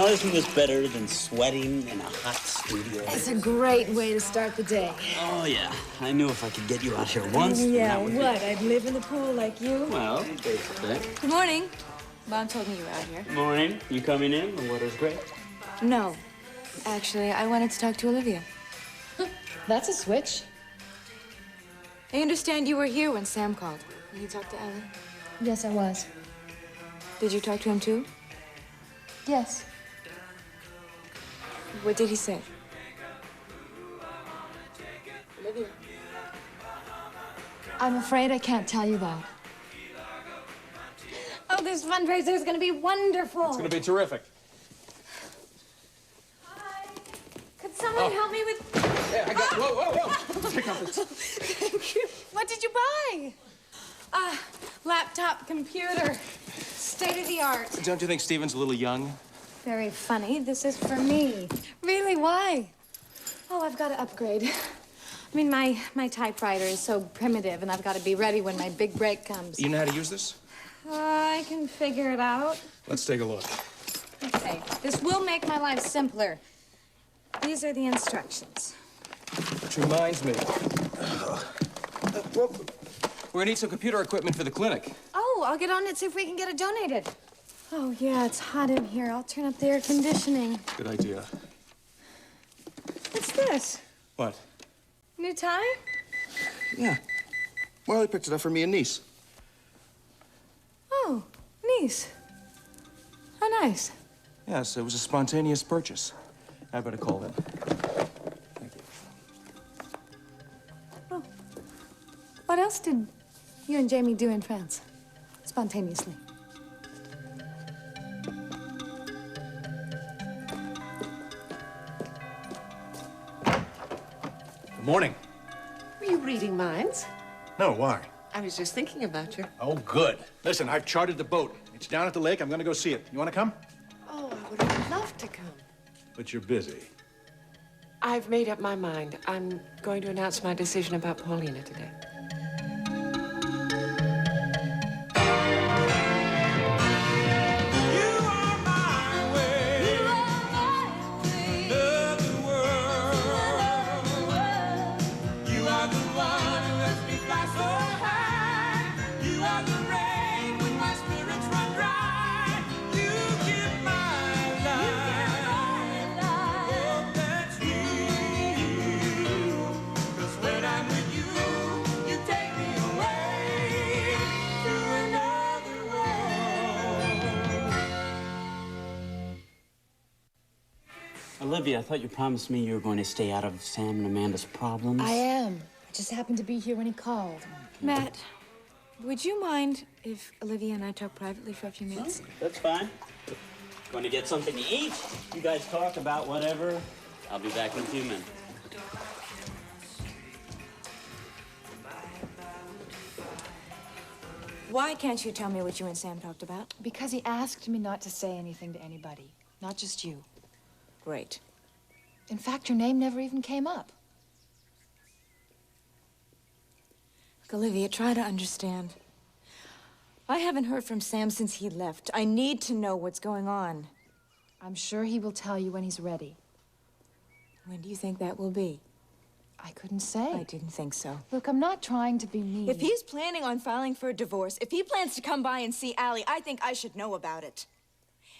Nothing was better than sweating in a hot studio. It's a great way to start the day. Oh, yeah. I knew if I could get you out here once. Yeah, that would what? I'd live in the pool like you? Well, basically. Good morning. Mom told me you were out here. Morning. You coming in? The weather's great. No. Actually, I wanted to talk to Olivia. That's a switch. I understand you were here when Sam called. Did you talk to Allie? Yes, I was. Did you talk to him too? Yes. What did he say? Olivia. I'm afraid I can't tell you that. Oh, this fundraiser is going to be wonderful. It's going to be terrific. Hi. Could someone help me with... Yeah, I got... Whoa. Take off this. Thank you. What did you buy? Laptop, computer, state-of-the-art. Don't you think Steven's a little young? Very funny. This is for me. Really, why? Oh, I've got to upgrade. I mean, my typewriter is so primitive, and I've got to be ready when my big break comes. You know how to use this? I can figure it out. Let's take a look. Okay, this will make my life simpler. These are the instructions. Which reminds me. We're gonna need some computer equipment for the clinic. Oh, I'll get on it, see if we can get it donated. Oh, yeah, it's hot in here. I'll turn up the air conditioning. Good idea. What's this? What? New tie? Yeah. Marley picked it up for me and niece. Oh, niece. How nice. Yes, it was a spontaneous purchase. I better call them. Thank you. Oh. What else did you and Jamie do in France? Spontaneously. Good morning. Were you reading minds? No, why? I was just thinking about you. Oh, good. Listen, I've chartered the boat. It's down at the lake. I'm gonna go see it. You wanna come? Oh, I would have loved to come. But you're busy. I've made up my mind. I'm going to announce my decision about Paulina today. Olivia, I thought you promised me you were going to stay out of Sam and Amanda's problems. I am. I just happened to be here when he called. Matt, would you mind if Olivia and I talk privately for a few minutes? That's fine. Going to get something to eat? You guys talk about whatever. I'll be back in a few minutes. Why can't you tell me what you and Sam talked about? Because he asked me not to say anything to anybody, not just you. Great. In fact, your name never even came up. Look, Olivia, try to understand. I haven't heard from Sam since he left. I need to know what's going on. I'm sure he will tell you when he's ready. When do you think that will be? I couldn't say. I didn't think so. Look, I'm not trying to be mean. If he's planning on filing for a divorce, if he plans to come by and see Allie, I think I should know about it.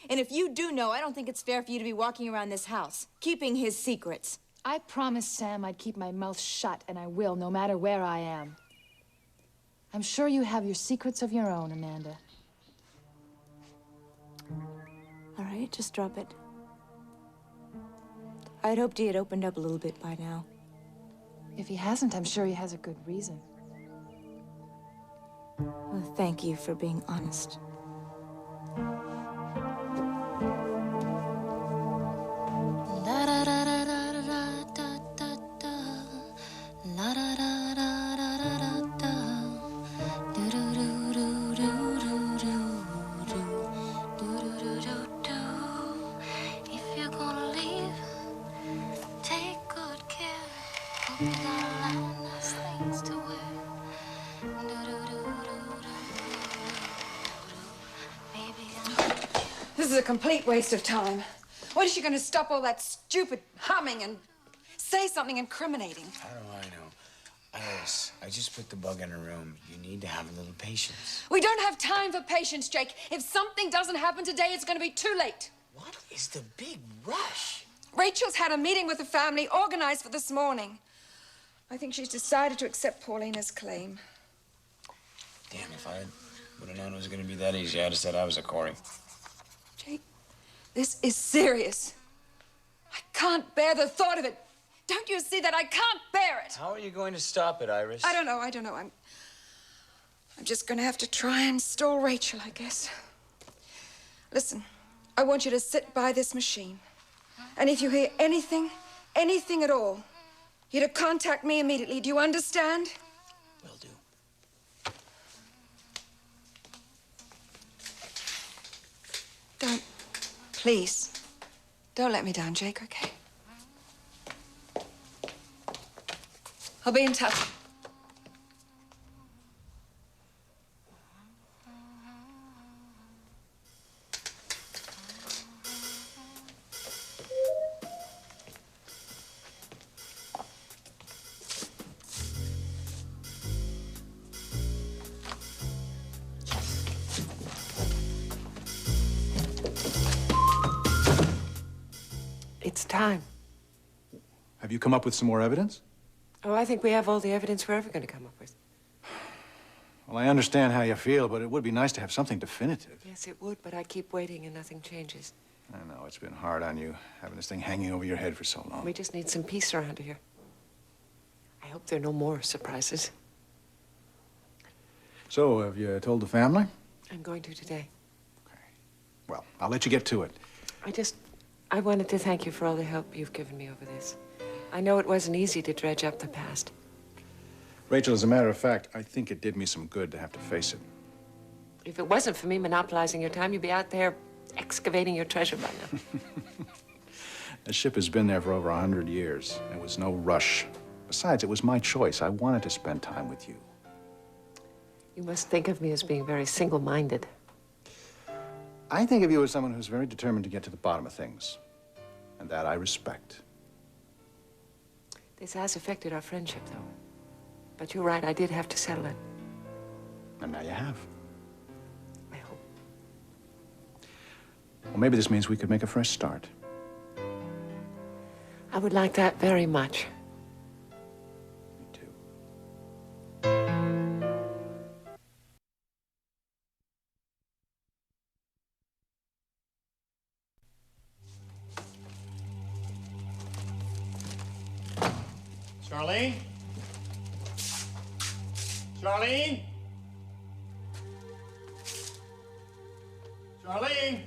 And if you do know, I don't think it's fair for you to be walking around this house, keeping his secrets. I promised Sam I'd keep my mouth shut, and I will, no matter where I am. I'm sure you have your secrets of your own, Amanda. All right, just drop it. I'd hoped he had opened up a little bit by now. If he hasn't, I'm sure he has a good reason. Well, thank you for being honest. This is a complete waste of time. When is she going to stop all that stupid humming and say something incriminating? How do I know? Iris, I just put the bug in her room. You need to have a little patience. We don't have time for patience, Jake. If something doesn't happen today, it's going to be too late. What is the big rush? Rachel's had a meeting with the family organized for this morning. I think she's decided to accept Paulina's claim. Damn, if I would have known it was going to be that easy, I'd have said I was a Corey. Jake, this is serious. I can't bear the thought of it. Don't you see that I can't bear it? How are you going to stop it, Iris? I don't know. I'm just gonna have to try and stall Rachel, I guess. Listen, I want you to sit by this machine. And if you hear anything at all, you're to contact me immediately. Do you understand? Will do. Please, don't let me down, Jake, okay? I'll be in touch. It's time. Have you come up with some more evidence? Oh, I think we have all the evidence we're ever going to come up with. Well, I understand how you feel, but it would be nice to have something definitive. Yes, it would, but I keep waiting and nothing changes. I know, it's been hard on you, having this thing hanging over your head for so long. We just need some peace around here. I hope there are no more surprises. So, have you told the family? I'm going to today. Okay. Well, I'll let you get to it. I wanted to thank you for all the help you've given me over this. I know it wasn't easy to dredge up the past. Rachel, as a matter of fact, I think it did me some good to have to face it. If it wasn't for me monopolizing your time, you'd be out there excavating your treasure by now. The ship has been there for over 100 years. There was no rush. Besides, it was my choice. I wanted to spend time with you. You must think of me as being very single-minded. I think of you as someone who's very determined to get to the bottom of things. And that I respect. This has affected our friendship, though. But you're right, I did have to settle it. And now you have. I hope. Well, maybe this means we could make a fresh start. I would like that very much. Me too. Charlene? Charlene? Charlene?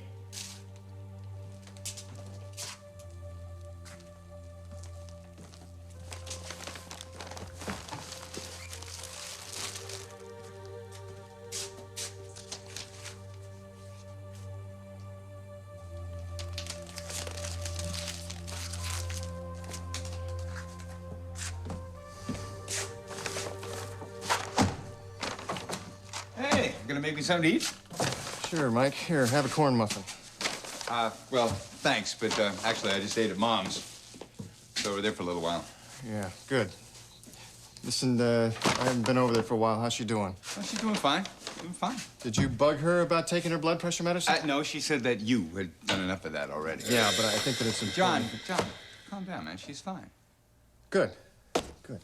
Hey, gonna make me something to eat? Sure, Mike. Here, have a corn muffin. Well, thanks, but actually I just ate at Mom's. It's over there for a little while. Yeah, good. Listen, I haven't been over there for a while. How's she doing? Well, she's doing fine. Doing fine. Did you bug her about taking her blood pressure medicine? No, she said that you had done enough of that already. Yeah, but I think that it's important. John, calm down, man. She's fine. Good. Good.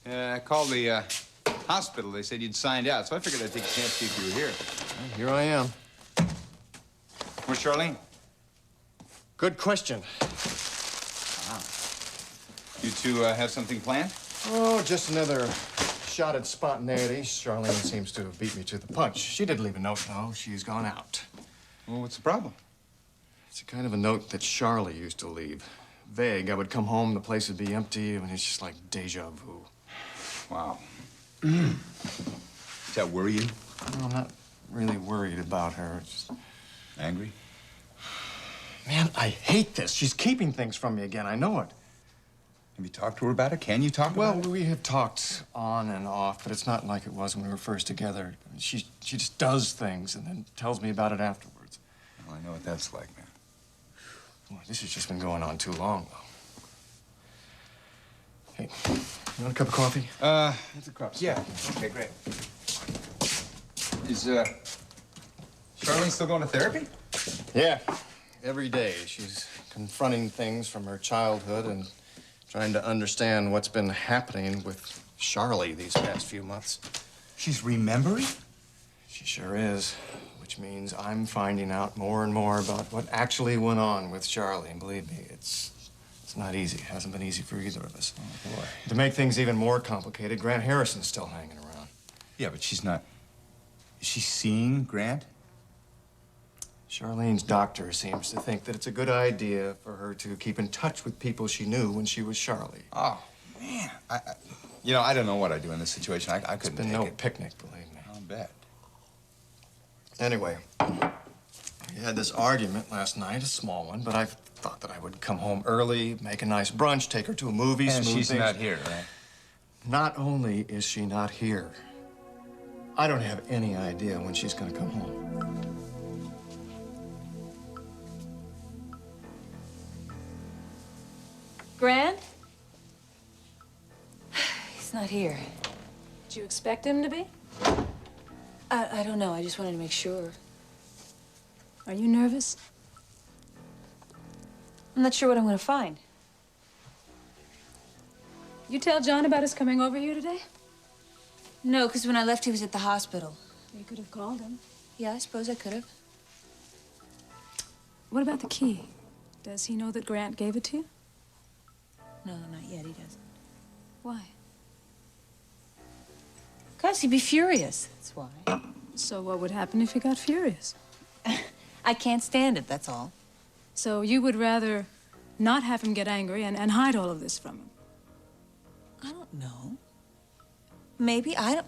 I called the hospital. They said you'd signed out, so I figured I'd take a chance to see if you were here. Well, here I am. Where's Charlene? Good question. You two have something planned? Oh, just another shot at spontaneity. Charlene seems to have beat me to the punch. She did leave a note, though. She's gone out. Well, what's the problem? It's a kind of a note that Charlie used to leave. Vague. I would come home, the place would be empty, and it's just like deja vu. Wow. Does that worry you? No, I'm not really worried about her. It's just... Angry? Man, I hate this. She's keeping things from me again. I know it. Have you talked to her about it? Can you talk about it? Well, we have talked on and off, but it's not like it was when we were first together. She just does things and then tells me about it afterwards. Well, I know what that's like, man. Boy, this has just been going on too long, though. Hey, you want a cup of coffee? That's a cup. Yeah. Okay, great. Is, Charlene still going to therapy? Yeah. Every day, she's confronting things from her childhood and trying to understand what's been happening with Charlie these past few months. She's remembering? She sure is, which means I'm finding out more and more about what actually went on with Charlie. And believe me, it's not easy. It hasn't been easy for either of us. Oh, boy. To make things even more complicated, Grant Harrison's still hanging around. Yeah, but she's not... Is she seeing Grant? Charlene's doctor seems to think that it's a good idea for her to keep in touch with people she knew when she was Charlie. Oh, man. You know, I don't know what I'd do in this situation. I couldn't It's been take no it. picnic, believe me. I'll bet. Anyway, we had this argument last night, a small one, but I thought that I would come home early, make a nice brunch, take her to a movie, And smooth she's things. not here, right? Not only is she not here, I don't have any idea when she's gonna come home. Grant? He's not here. Did you expect him to be? I don't know. I just wanted to make sure. Are you nervous? I'm not sure what I'm going to find. You tell John about us coming over here today? No, because when I left, he was at the hospital. You could have called him. Yeah, I suppose I could have. What about the key? Does he know that Grant gave it to you? No, not yet. He doesn't. Why? Because he'd be furious. That's why. So what would happen if he got furious? I can't stand it, that's all. So you would rather not have him get angry and hide all of this from him? I don't know. Maybe. I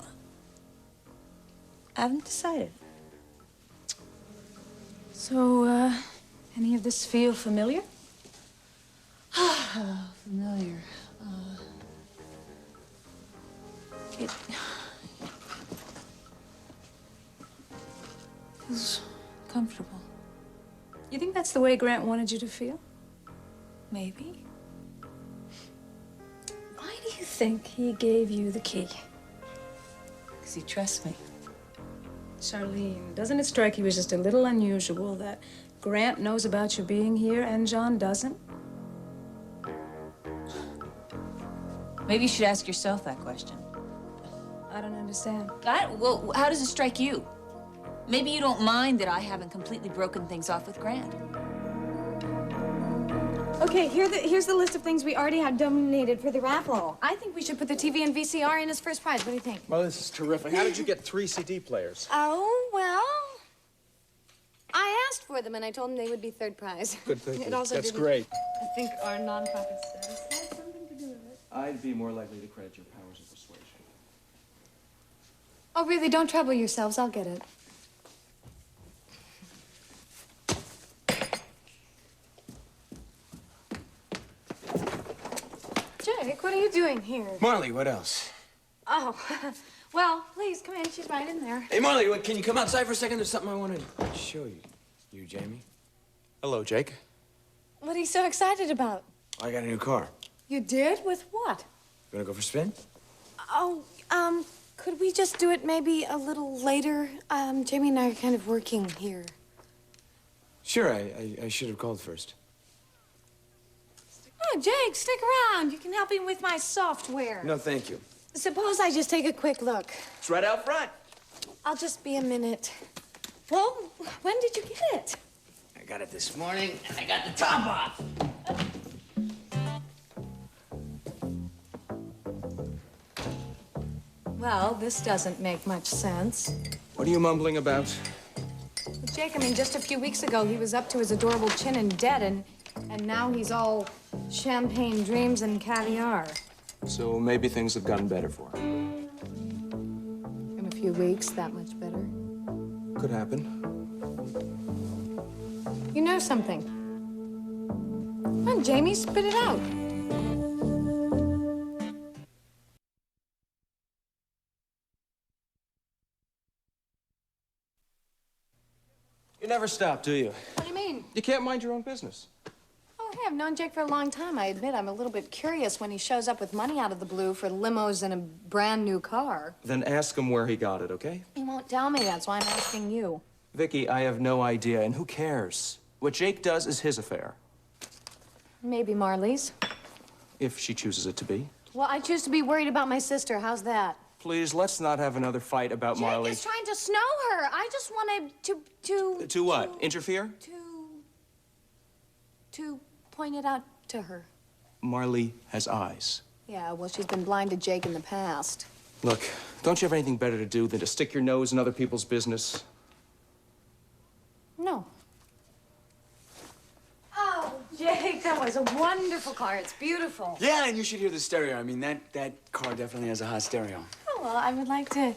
haven't decided. So, any of this feel familiar? Familiar. It feels comfortable. You think that's the way Grant wanted you to feel? Maybe. Why do you think he gave you the key? Because he trusts me. Charlene, doesn't it strike you as just a little unusual that Grant knows about you being here and John doesn't? Maybe you should ask yourself that question. I don't understand. Well, how does it strike you? Maybe you don't mind that I haven't completely broken things off with Grant. Okay, here's the list of things we already have donated for the raffle. I think we should put the TV and VCR in as first prize. What do you think? Well, this is terrific. How did you get 3 CD players? Oh, well, I asked for them and I told them they would be third prize. Good thinking. It also That's didn't- great. I think our nonprofit status has something to do with it. I'd be more likely to credit your powers of persuasion. Oh, really? Don't trouble yourselves. I'll get it. Jake, what are you doing here? Marley, what else? Oh, well, please, come in. She's right in there. Hey, Marley, can you come outside for a second? There's something I want to show you. You, Jamie? Hello, Jake. What are you so excited about? I got a new car. You did? With what? You want to go for a spin? Oh, could we just do it maybe a little later? Jamie and I are kind of working here. Sure, I should have called first. Oh, Jake, stick around. You can help me with my software. No, thank you. Suppose I just take a quick look. It's right out front. I'll just be a minute. Well, when did you get it? I got it this morning, and I got the top off. Well, this doesn't make much sense. What are you mumbling about? Jake, I mean, just a few weeks ago, he was up to his adorable chin in debt, and now he's all champagne dreams and caviar. So maybe things have gotten better for him. In a few weeks, that much better. Could happen. You know something? Come on, Jamie, spit it out. You never stop, do you? What do you mean? You can't mind your own business. hey, I've known Jake for a long time. I admit I'm a little bit curious when he shows up with money out of the blue for limos and a brand new car. Then ask him where he got it, okay? He won't tell me. That's why I'm asking you. Vicky, I have no idea, and who cares? What Jake does is his affair. Maybe Marley's. If she chooses it to be. Well, I choose to be worried about my sister. How's that? Please, let's not have another fight about Marley. Jake is trying to snow her. I just wanted to... To what? Interfere? To point it out to her. Marley has eyes. Yeah, well, she's been blind to Jake in the past. Look, don't you have anything better to do than to stick your nose in other people's business? No. Oh, Jake, that was a wonderful car. It's beautiful. Yeah, and you should hear the stereo. I mean, that car definitely has a hot stereo. Oh, well, I would like to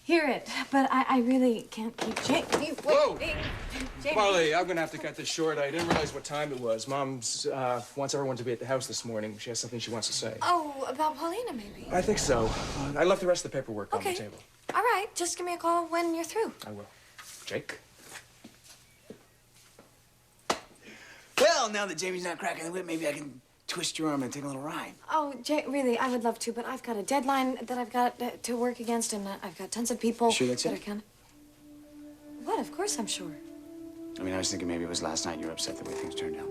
hear it, but I really can't keep Jake. Whoa! Jake. Marley, I'm gonna have to cut this short. I didn't realize what time it was. Mom's wants everyone to be at the house this morning. She has something she wants to say. Oh, about Paulina, maybe. I think so. I left the rest of the paperwork on the table. All right, just give me a call when you're through. I will. Jake? Well, now that Jamie's not cracking the whip, maybe I can twist your arm and take a little ride. Oh, Jake, really, I would love to, but I've got a deadline that I've got to work against, and I've got tons of people Sure that's that it? are kind of... What? Of course I'm sure. I mean, I was thinking maybe it was last night you were upset the way things turned out.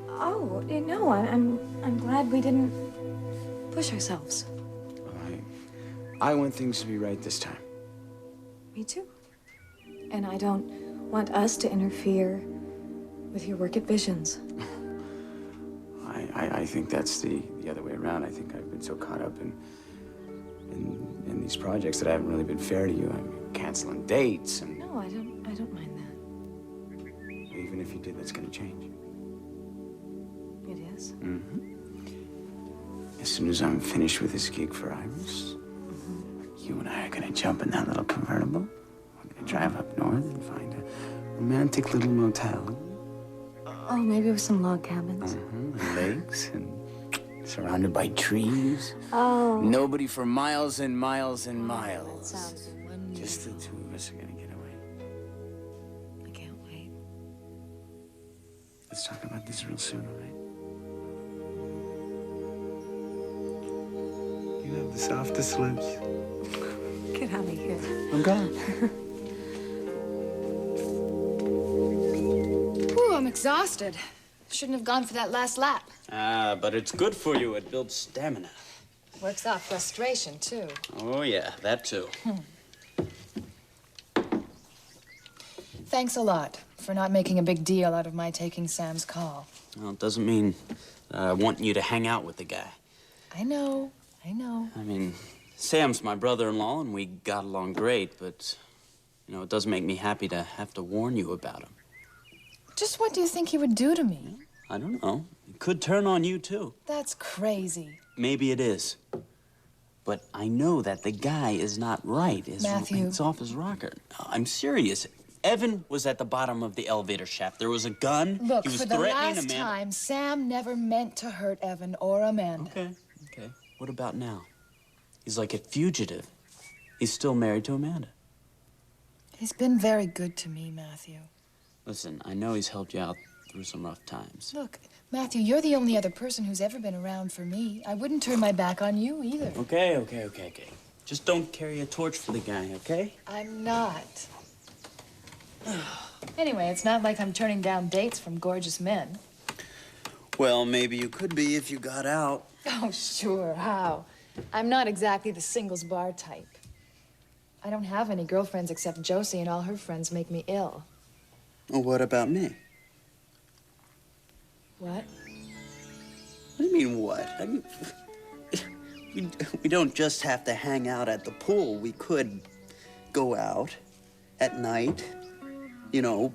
Oh, no, I'm glad we didn't push ourselves. Well, I want things to be right this time. Me too. And I don't want us to interfere with your work at Visions. I think that's the other way around. I think I've been so caught up in these projects that I haven't really been fair to you. I mean, canceling dates and... No, I don't mind that. Even if you did, that's gonna change. It is. Mm-hmm. As soon as I'm finished with this gig for Iris, you and I are gonna jump in that little convertible. We're gonna drive up north and find a romantic little motel. Oh, maybe with some log cabins. And lakes and surrounded by trees. Oh. Nobody for miles and miles and miles. That sounds wonderful. Just the two of us are gonna get away. I can't wait. Let's talk about this real soon, all right? You have the softest lips. Get out of here. I'm gone. Ooh, I'm exhausted. Shouldn't have gone for that last lap. Ah, but it's good for you. It builds stamina. Works off frustration, too. Oh, yeah, that too. Thanks a lot for not making a big deal out of my taking Sam's call. Well, it doesn't mean I want you to hang out with the guy. I know. I mean, Sam's my brother-in-law, and we got along great, but, you know, it does make me happy to have to warn you about him. Just what do you think he would do to me? I don't know. It could turn on you, too. That's crazy. Maybe it is. But I know that the guy is not right. Matthew. It's off his rocker. I'm serious. Evan was at the bottom of the elevator shaft. There was a gun. Look, he was for the threatening last Amanda. time, Sam never meant to hurt Evan or Amanda. Okay. What about now? He's like a fugitive. He's still married to Amanda. He's been very good to me, Matthew. Listen, I know he's helped you out through some rough times. Look, Matthew, you're the only other person who's ever been around for me. I wouldn't turn my back on you either. Okay. Just don't carry a torch for the guy, okay? I'm not. Anyway, it's not like I'm turning down dates from gorgeous men. Well, maybe you could be if you got out. Oh, sure, how? I'm not exactly the singles bar type. I don't have any girlfriends except Josie, and all her friends make me ill. Well, what about me? What? What do you mean, what? I mean, we don't just have to hang out at the pool. We could go out at night, you know,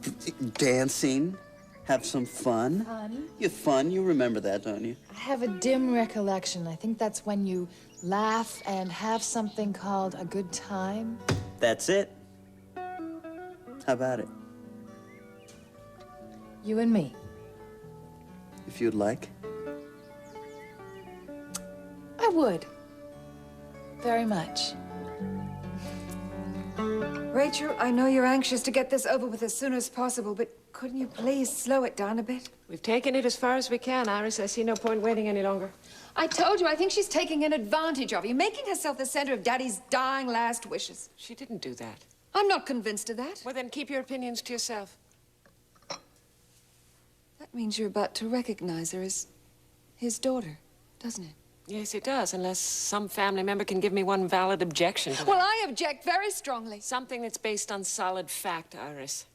dancing, have some fun. Fun? You remember that, don't you? I have a dim recollection. I think that's when you laugh and have something called a good time. That's it. How about it? You and me. If you'd like. I would. Very much. Well, Rachel, I know you're anxious to get this over with as soon as possible, but couldn't you please slow it down a bit? We've taken it as far as we can, Iris. I see no point waiting any longer. I told you, I think she's taking an advantage of you, making herself the center of Daddy's dying last wishes. She didn't do that. I'm not convinced of that. Well, then keep your opinions to yourself. That means you're about to recognize her as his daughter, doesn't it? Yes, it does, unless some family member can give me one valid objection to that. Well, I object very strongly. Something that's based on solid fact, Iris.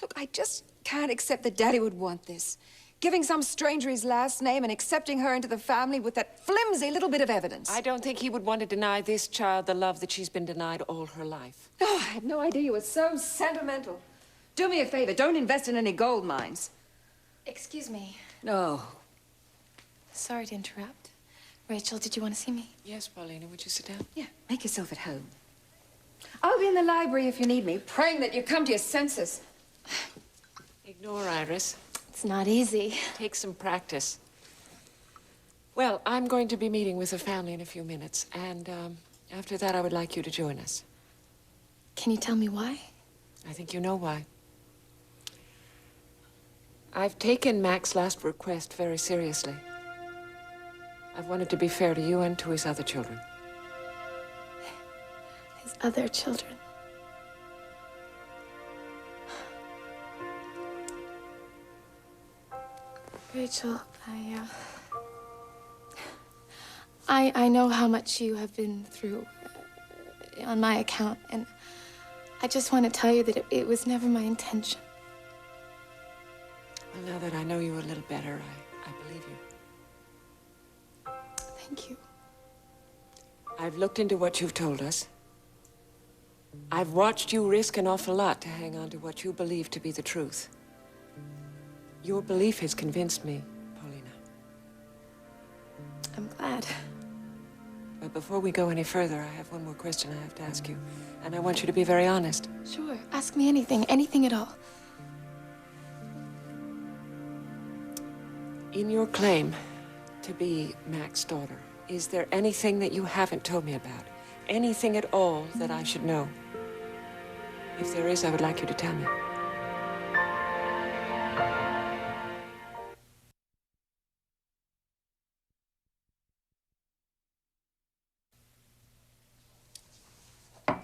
Look, I just can't accept that Daddy would want this. Giving some stranger his last name and accepting her into the family with that flimsy little bit of evidence. I don't think he would want to deny this child the love that she's been denied all her life. Oh, I had no idea you were so sentimental. Do me a favor, don't invest in any gold mines. Excuse me. No. Sorry to interrupt. Rachel, did you want to see me? Yes, Paulina, would you sit down? Yeah, make yourself at home. I'll be in the library if you need me, praying that you come to your senses. Ignore Iris. It's not easy. Take some practice. Well, I'm going to be meeting with the family in a few minutes, and after that, I would like you to join us. Can you tell me why? I think you know why. I've taken Mac's last request very seriously. I've wanted to be fair to you and to his other children. His other children. Rachel, I know how much you have been through on my account, and I just want to tell you that it was never my intention. Well, now that I know you a little better, I believe you. Thank you. I've looked into what you've told us. I've watched you risk an awful lot to hang on to what you believe to be the truth. Your belief has convinced me, Paulina. I'm glad. But before we go any further, I have one more question I have to ask you. And I want you to be very honest. Sure, ask me anything, anything at all. In your claim to be Mac's daughter, is there anything that you haven't told me about? Anything at all that I should know? If there is, I would like you to tell me.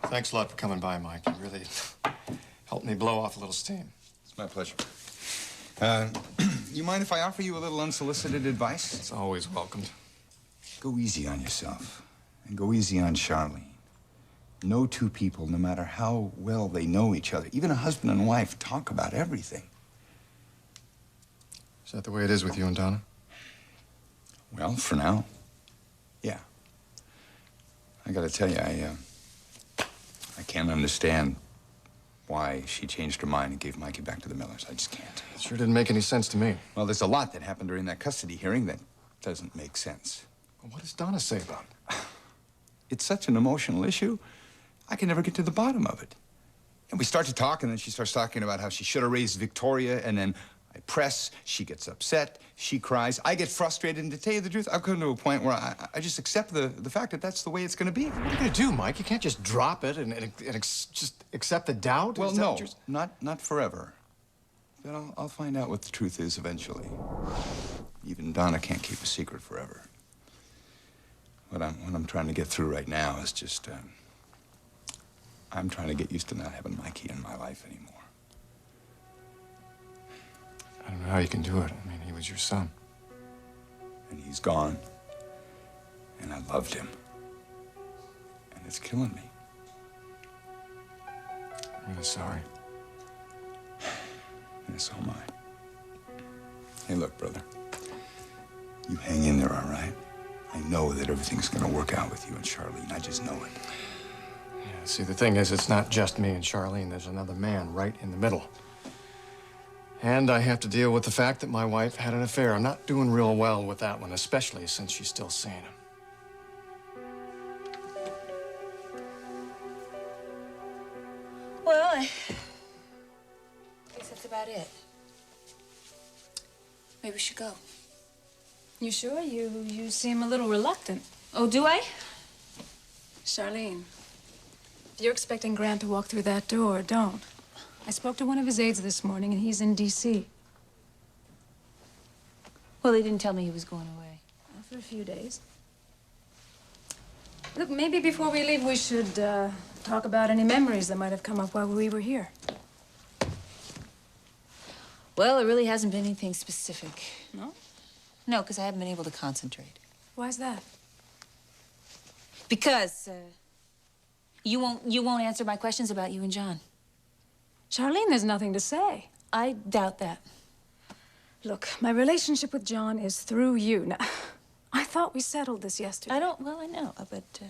Thanks a lot for coming by, Mike. You really helped me blow off a little steam. It's my pleasure. You mind if I offer you a little unsolicited advice? It's always welcomed. Go easy on yourself, and go easy on Charlene. No two people, no matter how well they know each other, even a husband and wife, talk about everything. Is that the way it is with you and Donna? Well, for now, yeah. I gotta tell you, I can't understand why she changed her mind and gave Mikey back to the Millers. I just can't. It sure didn't make any sense to me. Well, there's a lot that happened during that custody hearing that doesn't make sense. Well, what does Donna say about it? It's such an emotional issue, I can never get to the bottom of it. And we start to talk, and then she starts talking about how she should have raised Victoria, and then I press, she gets upset, she cries, I get frustrated, and to tell you the truth, I've come to a point where I just accept the fact that that's the way it's gonna be. What are you gonna do, Mike? You can't just drop it and just accept the doubt? Well, no, not forever. But I'll find out what the truth is eventually. Even Donna can't keep a secret forever. What I'm trying to get through right now is just, I'm trying to get used to not having Mikey in my life anymore. I don't know how you can do it. I mean, he was your son. And he's gone. And I loved him. And it's killing me. I'm really sorry. And so am I. Hey, look, brother. You hang in there, all right? I know that everything's gonna work out with you and Charlene. I just know it. Yeah, see, the thing is, it's not just me and Charlene. There's another man right in the middle. And I have to deal with the fact that my wife had an affair. I'm not doing real well with that one, especially since she's still seeing him. Well, I guess that's about it. Maybe we should go. You sure? You seem a little reluctant. Oh, do I? Charlene, If you're expecting Grant to walk through that door, don't. I spoke to one of his aides this morning, and he's in D.C. Well, they didn't tell me he was going away. For a few days. Look, maybe before we leave, we should talk about any memories that might have come up while we were here. Well, it really hasn't been anything specific. No? No, because I haven't been able to concentrate. Why's that? Because, you won't answer my questions about you and John. Charlene, there's nothing to say. I doubt that. Look, my relationship with John is through you. Now, I thought we settled this yesterday. Well, I know, but...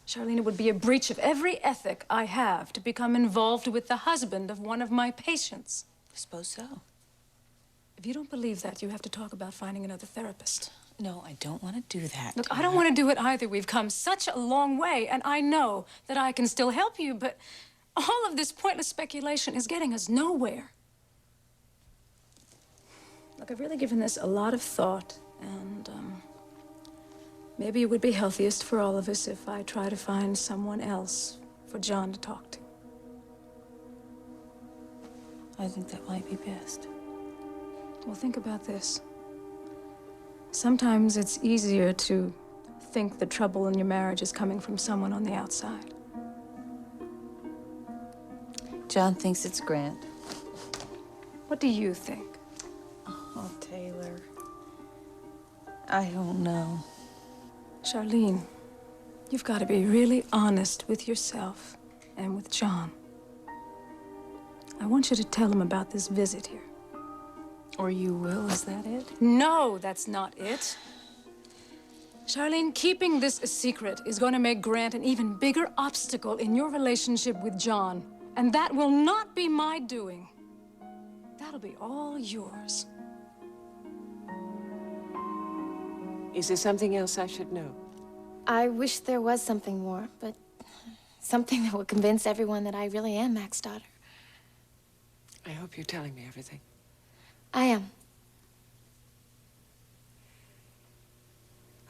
Charlene, it would be a breach of every ethic I have to become involved with the husband of one of my patients. I suppose so. If you don't believe that, you have to talk about finding another therapist. No, I don't want to do that. Look, I don't want to do it either. We've come such a long way, and I know that I can still help you, but all of this pointless speculation is getting us nowhere. Look, I've really given this a lot of thought, and maybe it would be healthiest for all of us if I try to find someone else for John to talk to. I think that might be best. Well, think about this. Sometimes it's easier to think the trouble in your marriage is coming from someone on the outside. John thinks it's Grant. What do you think? Oh, Taylor. I don't know. Charlene, you've got to be really honest with yourself and with John. I want you to tell him about this visit here. Or you will, is that it? No, that's not it. Charlene, keeping this a secret is going to make Grant an even bigger obstacle in your relationship with John. And that will not be my doing. That'll be all yours. Is there something else I should know? I wish there was something more, but something that will convince everyone that I really am Mac's daughter. I hope you're telling me everything. I am.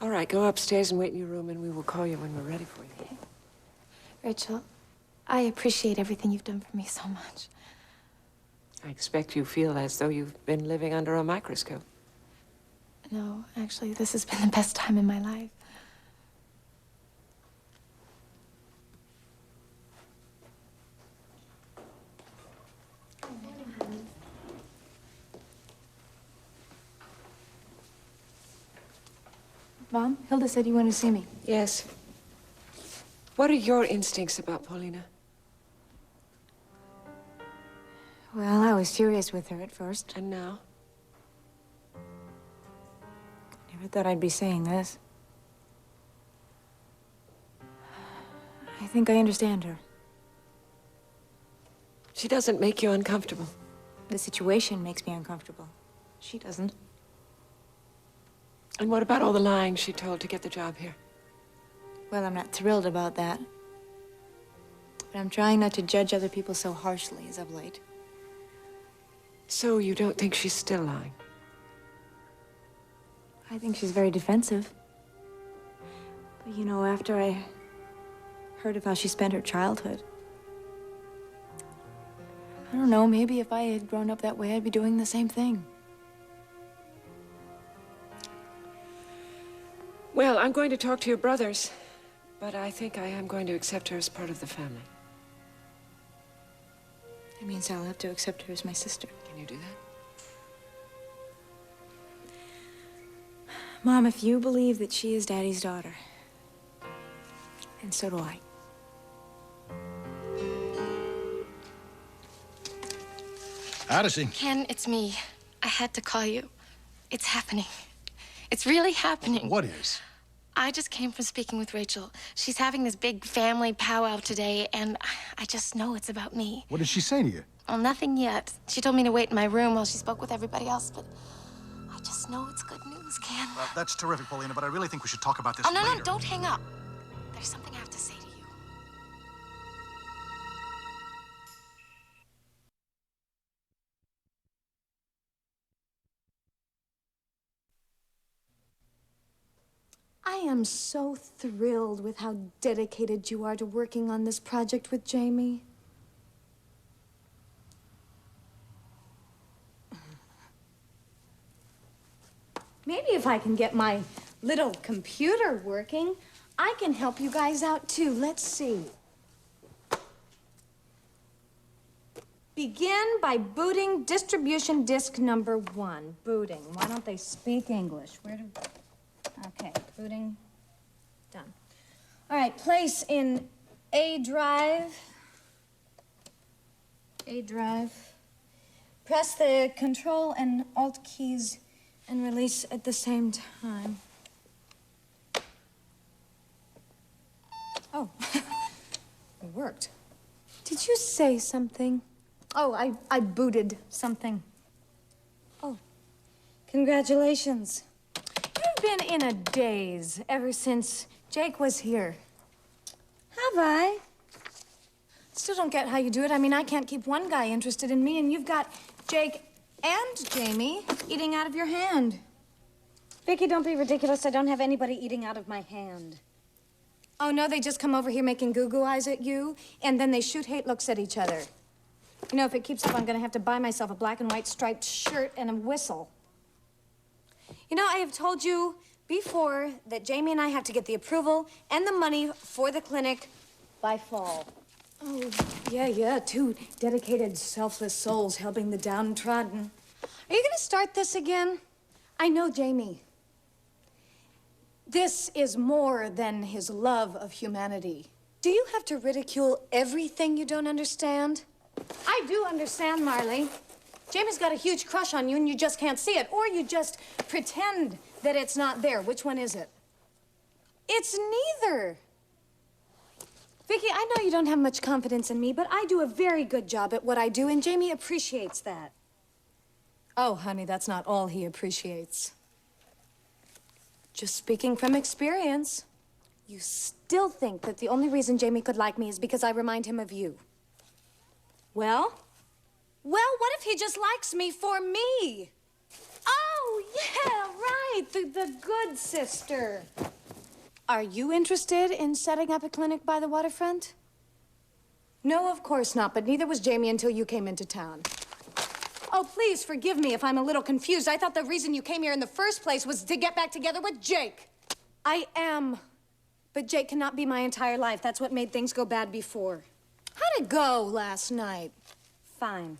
All right, go upstairs and wait in your room, and we will call you when we're ready for you. Okay. Rachel, I appreciate everything you've done for me so much. I expect you feel as though you've been living under a microscope. No, actually, this has been the best time in my life. Mom, Hilda said you wanted to see me. Yes. What are your instincts about Paulina? Well, I was furious with her at first. And now? Never thought I'd be saying this. I think I understand her. She doesn't make you uncomfortable. The situation makes me uncomfortable. She doesn't. And what about all the lying she told to get the job here? Well, I'm not thrilled about that. But I'm trying not to judge other people so harshly as of late. So you don't think she's still lying? I think she's very defensive. But you know, after I heard of how she spent her childhood, I don't know, maybe if I had grown up that way, I'd be doing the same thing. Well, I'm going to talk to your brothers, but I think I am going to accept her as part of the family. That means I'll have to accept her as my sister. Can you do that? Mom, if you believe that she is Daddy's daughter, and so do I. Odyssey. Ken, it's me. I had to call you. It's happening. It's really happening. What is? I just came from speaking with Rachel. She's having this big family powwow today, and I just know it's about me. What did she say to you? Well, nothing yet. She told me to wait in my room while she spoke with everybody else, but I just know it's good news, Ken. That's terrific, Paulina, but I really think we should talk about this Oh, no, later. no, don't hang up. There's something I have to say to you. I am so thrilled with how dedicated you are to working on this project with Jamie. Maybe if I can get my little computer working, I can help you guys out too. Let's see. Begin by booting distribution disk number 1. Booting. Why don't they speak English? Okay, booting. Done. All right, place in A drive. A drive. Press the Control and Alt keys and release at the same time. Oh, it worked. Did you say something? Oh, I booted something. Oh, congratulations. You've been in a daze ever since Jake was here. Have I? Still don't get how you do it. I mean, I can't keep one guy interested in me, and you've got Jake and Jamie eating out of your hand. Vicky, don't be ridiculous. I don't have anybody eating out of my hand. Oh, no, they just come over here making goo-goo eyes at you, and then they shoot hate looks at each other. You know, if it keeps up, I'm gonna have to buy myself a black and white striped shirt and a whistle. You know, I have told you before that Jamie and I have to get the approval and the money for the clinic by fall. Oh, yeah, 2 dedicated, selfless souls helping the downtrodden. Are you gonna start this again? I know Jamie. This is more than his love of humanity. Do you have to ridicule everything you don't understand? I do understand, Marley. Jamie's got a huge crush on you and you just can't see it. Or you just pretend that it's not there. Which one is it? It's neither. Vicky, I know you don't have much confidence in me, but I do a very good job at what I do, and Jamie appreciates that. Oh, honey, that's not all he appreciates. Just speaking from experience. You still think that the only reason Jamie could like me is because I remind him of you. Well, what if he just likes me for me? Oh, yeah, right, the good sister. Are you interested in setting up a clinic by the waterfront? No, of course not, but neither was Jamie until you came into town. Oh, please forgive me if I'm a little confused. I thought the reason you came here in the first place was to get back together with Jake. I am, but Jake cannot be my entire life. That's what made things go bad before. How'd it go last night? Fine.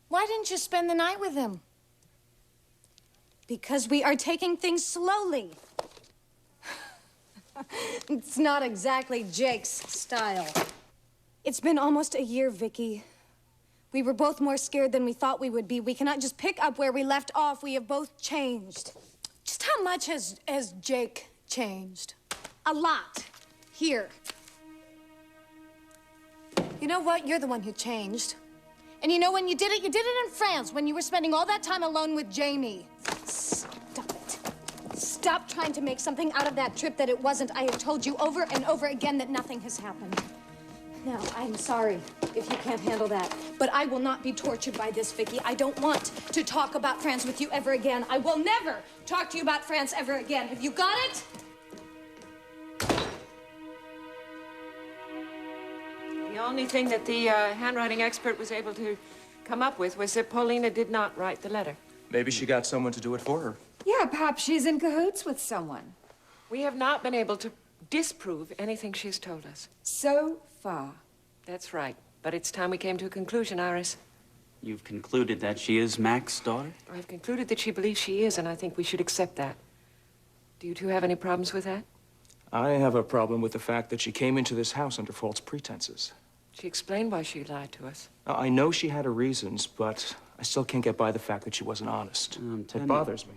Why didn't you spend the night with him? Because we are taking things slowly. It's not exactly Jake's style. It's been almost a year, Vicky. We were both more scared than we thought we would be. We cannot just pick up where we left off. We have both changed. Just how much has Jake changed? A lot. Here. You know what? You're the one who changed. And you know when you did it in France, when you were spending all that time alone with Jamie. Stop it. Stop trying to make something out of that trip that it wasn't. I have told you over and over again that nothing has happened. Now, I'm sorry if you can't handle that, but I will not be tortured by this, Vicky. I don't want to talk about France with you ever again. I will never talk to you about France ever again. Have you got it? The only thing that the handwriting expert was able to come up with was that Paulina did not write the letter. Maybe she got someone to do it for her. Yeah, perhaps she's in cahoots with someone. We have not been able to disprove anything she's told us. So far. That's right. But it's time we came to a conclusion, Iris. You've concluded that she is Mac's daughter? I've concluded that she believes she is, and I think we should accept that. Do you two have any problems with that? I have a problem with the fact that she came into this house under false pretenses. She explained why she lied to us. I know she had her reasons, but I still can't get by the fact that she wasn't honest. It bothers me.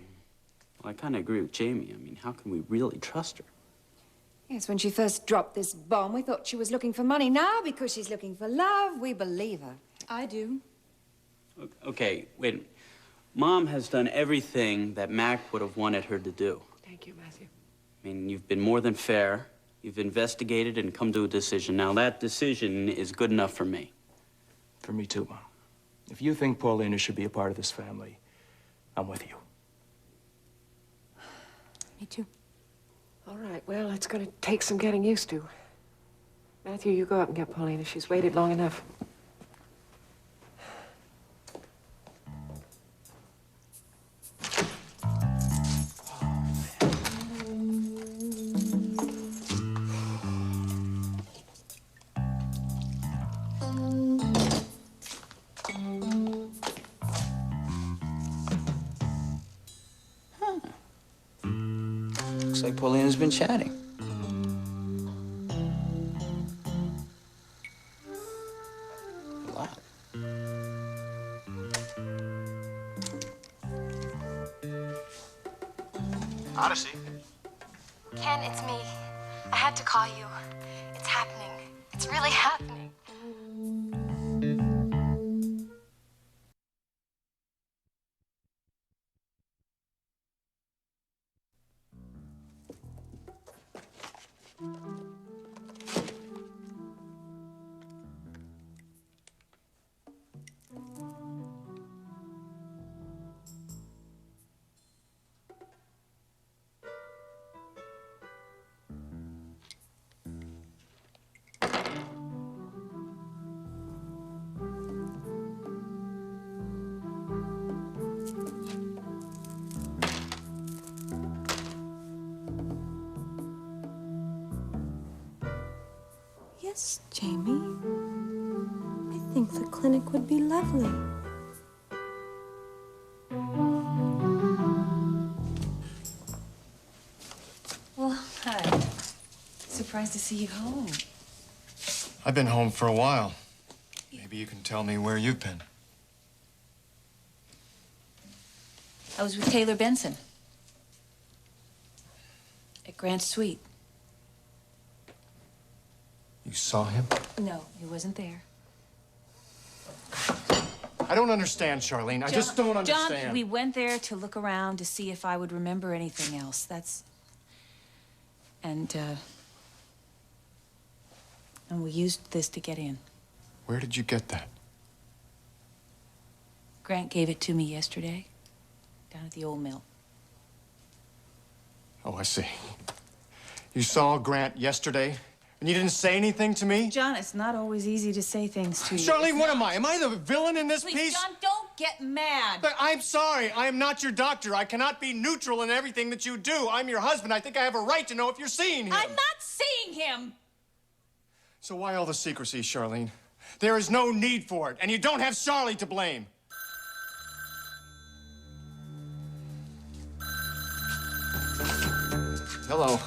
Well, I kind of agree with Jamie. I mean, how can we really trust her? Yes, when she first dropped this bomb, we thought she was looking for money. Now, because she's looking for love, we believe her. I do. Okay, wait. Mom has done everything that Mac would have wanted her to do. Thank you, Matthew. I mean, you've been more than fair. You've investigated and come to a decision. Now, that decision is good enough for me. For me too, Mom. If you think Paulina should be a part of this family, I'm with you. Me too. All right, well, it's gonna take some getting used to. Matthew, you go up and get Paulina. She's waited long enough. Looks like Paulina's been chatting. A lot. Odyssey. Ken, it's me. I had to call you. It's happening. It's really happening. Yes, Jamie. I think the clinic would be lovely. Well, hi. Surprised to see you home. I've been home for a while. Maybe you can tell me where you've been. I was with Taylor Benson at Grant's suite. You saw him? No, he wasn't there. I don't understand, Charlene. I just don't understand. John, we went there to look around to see if I would remember anything else. That's... And we used this to get in. Where did you get that? Grant gave it to me yesterday, down at the old mill. Oh, I see. You saw Grant yesterday, and you didn't say anything to me? John, it's not always easy to say things to you. Charlene, what am I? Am I the villain in this Please, piece? John, don't get mad. But I'm sorry. I am not your doctor. I cannot be neutral in everything that you do. I'm your husband. I think I have a right to know if you're seeing him. I'm not seeing him. So why all the secrecy, Charlene? There is no need for it, and you don't have Charlie to blame. Hello.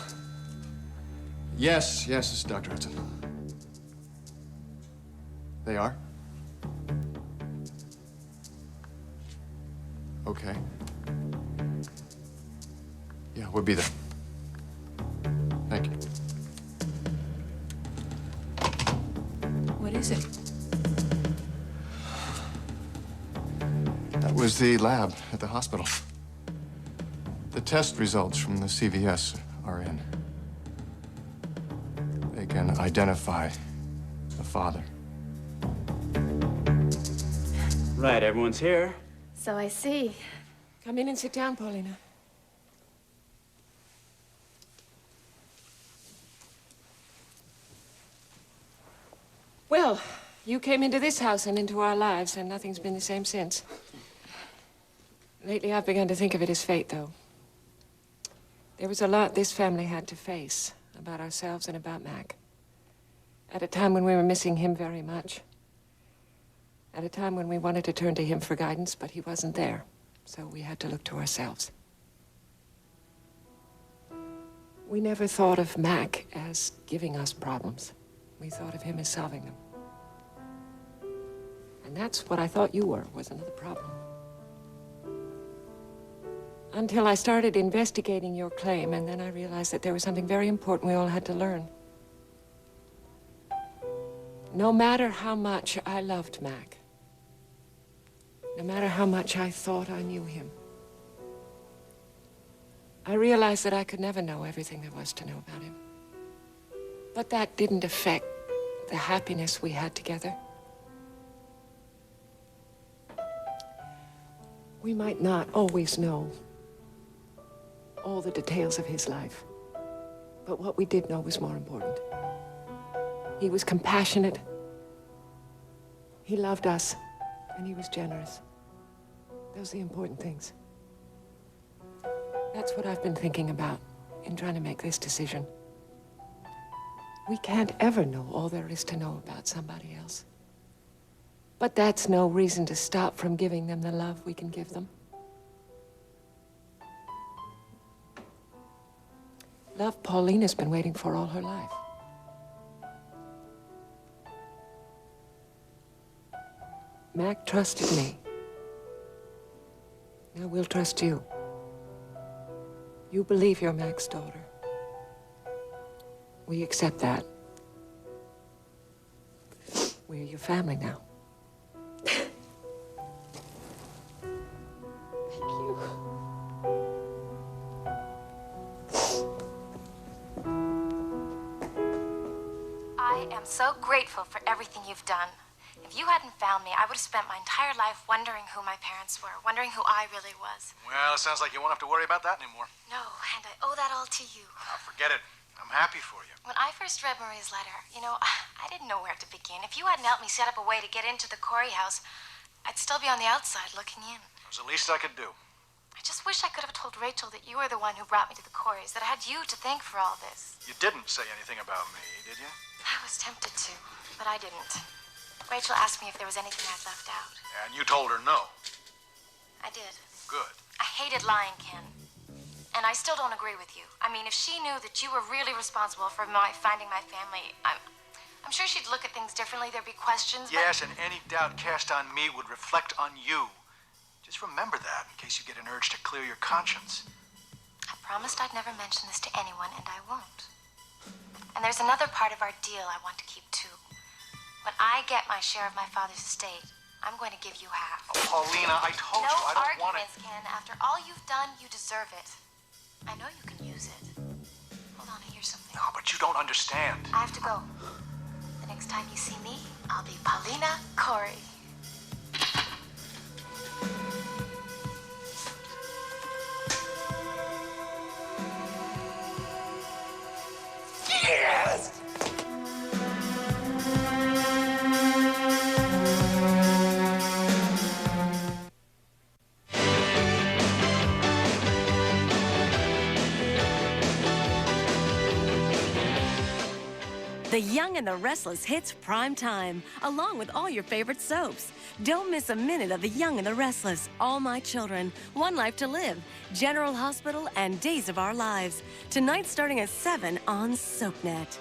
Yes, this is Dr. Hudson. They are? Okay. Yeah, we'll be there. Thank you. What is it? That was the lab at the hospital. The test results from the CVS are in. They can identify the father. Right, everyone's here. So I see. Come in and sit down, Paulina. Well, you came into this house and into our lives, and nothing's been the same since. Lately, I've begun to think of it as fate, though. There was a lot this family had to face about ourselves and about Mac. At a time when we were missing him very much. At a time when we wanted to turn to him for guidance, but he wasn't there. So we had to look to ourselves. We never thought of Mac as giving us problems. We thought of him as solving them. And that's what I thought you were, was another problem. Until I started investigating your claim, and then I realized that there was something very important we all had to learn. No matter how much I loved Mac, no matter how much I thought I knew him, I realized that I could never know everything there was to know about him. But that didn't affect the happiness we had together. We might not always know all the details of his life. But what we did know was more important. He was compassionate. He loved us, and he was generous. Those are the important things. That's what I've been thinking about in trying to make this decision. We can't ever know all there is to know about somebody else. But that's no reason to stop from giving them the love we can give them. Love Paulina's been waiting for all her life. Mac trusted me. Now we'll trust you. You believe you're Mac's daughter. We accept that. We're your family now. I am so grateful for everything you've done. If you hadn't found me, I would have spent my entire life wondering who my parents were, wondering who I really was. Well, it sounds like you won't have to worry about that anymore. No, and I owe that all to you. Oh, forget it. I'm happy for you. When I first read Marie's letter, I didn't know where to begin. If you hadn't helped me set up a way to get into the Corey house, I'd still be on the outside looking in. It was the least I could do. I just wish I could have told Rachel that you were the one who brought me to the Coreys, that I had you to thank for all this. You didn't say anything about me, did you? I was tempted to, but I didn't. Rachel asked me if there was anything I'd left out. And you told her no. I did. Good. I hated lying, Ken. And I still don't agree with you. I mean, if she knew that you were really responsible for finding my family, I'm sure she'd look at things differently. There'd be questions. Yes, and any doubt cast on me would reflect on you. Just remember that in case you get an urge to clear your conscience. I promised I'd never mention this to anyone, and I won't. And there's another part of our deal I want to keep, too. When I get my share of my father's estate, I'm going to give you half. Oh, Paulina, I told you I don't want it. No arguments, Ken. After all you've done, you deserve it. I know you can use it. Hold on, I hear something. No, but you don't understand. I have to go. The next time you see me, I'll be Paulina Corey. Yes! The Young and the Restless hits prime time, along with all your favorite soaps. Don't miss a minute of The Young and the Restless, All My Children, One Life to Live, General Hospital, and Days of Our Lives. Tonight starting at 7 on SoapNet.